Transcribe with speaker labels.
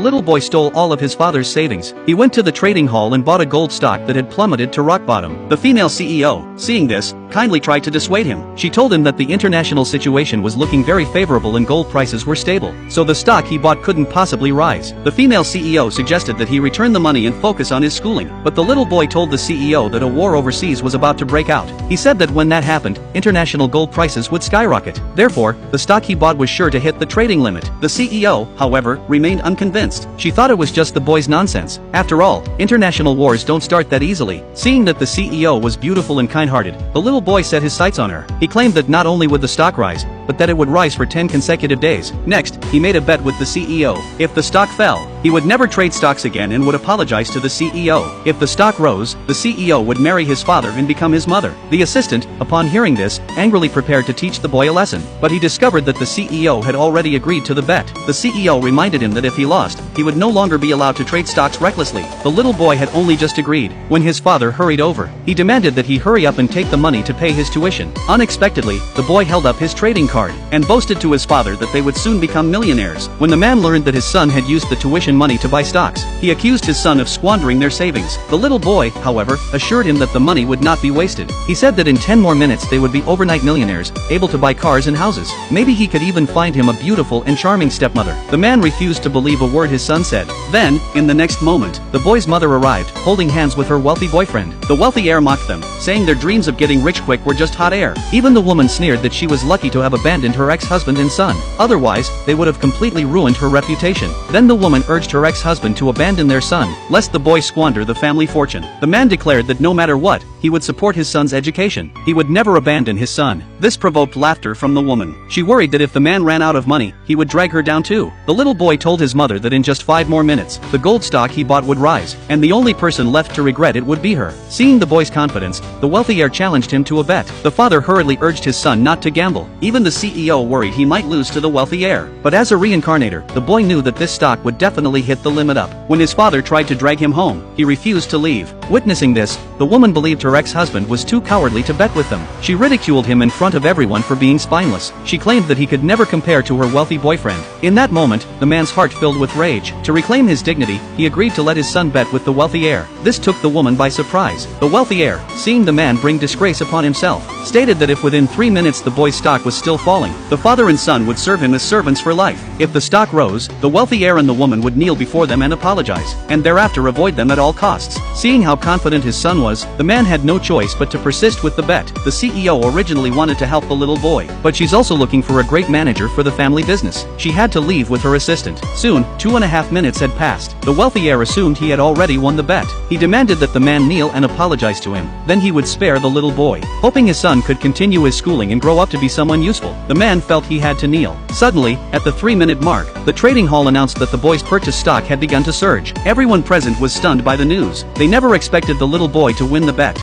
Speaker 1: The little boy stole all of his father's savings. He went to the trading hall and bought a gold stock that had plummeted to rock bottom. The female CEO, seeing this, kindly tried to dissuade him. She told him that the international situation was looking very favorable and gold prices were stable, so the stock he bought couldn't possibly rise. The female CEO suggested that he return the money and focus on his schooling, but the little boy told the CEO that a war overseas was about to break out. He said that when that happened, international gold prices would skyrocket. Therefore, the stock he bought was sure to hit the trading limit. The CEO, however, remained unconvinced. She thought it was just the boy's nonsense. After all, international wars don't start that easily. Seeing that the CEO was beautiful and kind-hearted, the little boy set his sights on her. He claimed that not only would the stock rise, but that it would rise for 10 consecutive days. Next, he made a bet with the CEO. If the stock fell, he would never trade stocks again and would apologize to the CEO. If the stock rose, the CEO would marry his father and become his mother. The assistant, upon hearing this, angrily prepared to teach the boy a lesson, but he discovered that the CEO had already agreed to the bet. The CEO reminded him that if he lost, he would no longer be allowed to trade stocks recklessly. The little boy had only just agreed. When his father hurried over, he demanded that he hurry up and take the money to pay his tuition. Unexpectedly, the boy held up his trading card and boasted to his father that they would soon become millionaires. When the man learned that his son had used the tuition money to buy stocks, he accused his son of squandering their savings. The little boy, however, assured him that the money would not be wasted. He said that in 10 more minutes they would be overnight millionaires, able to buy cars and houses. Maybe he could even find him a beautiful and charming stepmother. The man refused to believe a word his son said. Then, in the next moment, the boy's mother arrived, holding hands with her wealthy boyfriend. The wealthy heir mocked them, saying their dreams of getting rich quick were just hot air. Even the woman sneered that she was lucky to have abandoned her ex-husband and son. Otherwise, they would have completely ruined her reputation. Then the woman urged her ex-husband to abandon their son, lest the boy squander the family fortune. The man declared that no matter what, he would support his son's education. He would never abandon his son. This provoked laughter from the woman. She worried that if the man ran out of money, he would drag her down too. The little boy told his mother that in just 5 more minutes, the gold stock he bought would rise, and the only person left to regret it would be her. Seeing the boy's confidence, the wealthy heir challenged him to a bet. The father hurriedly urged his son not to gamble. Even the CEO worried he might lose to the wealthy heir. But as a reincarnator, the boy knew that this stock would definitely hit the limit up. When his father tried to drag him home, he refused to leave. Witnessing this, the woman believed her ex-husband was too cowardly to bet with them. She ridiculed him in front of everyone for being spineless. She claimed that he could never compare to her wealthy boyfriend. In that moment, the man's heart filled with rage. To reclaim his dignity, he agreed to let his son bet with the wealthy heir. This took the woman by surprise. The wealthy heir, seeing the man bring disgrace upon himself, stated that if within 3 minutes the boy's stock was still falling, the father and son would serve him as servants for life. If the stock rose, the wealthy heir and the woman would kneel before them and apologize, and thereafter avoid them at all costs. Seeing how confident his son was, the man had no choice but to persist with the bet. The CEO originally wanted to help the little boy, but she's also looking for a great manager for the family business. She had to leave with her assistant. Soon, 2.5 minutes had passed. The wealthy heir assumed he had already won the bet. He demanded that the man kneel and apologize to him. Then he would spare the little boy, hoping his son could continue his schooling and grow up to be someone useful. The man felt he had to kneel. Suddenly, at the 3-minute mark, the trading hall announced that the boy's purchased stock had begun to surge. Everyone present was stunned by the news. They never expected the little boy to win the bet.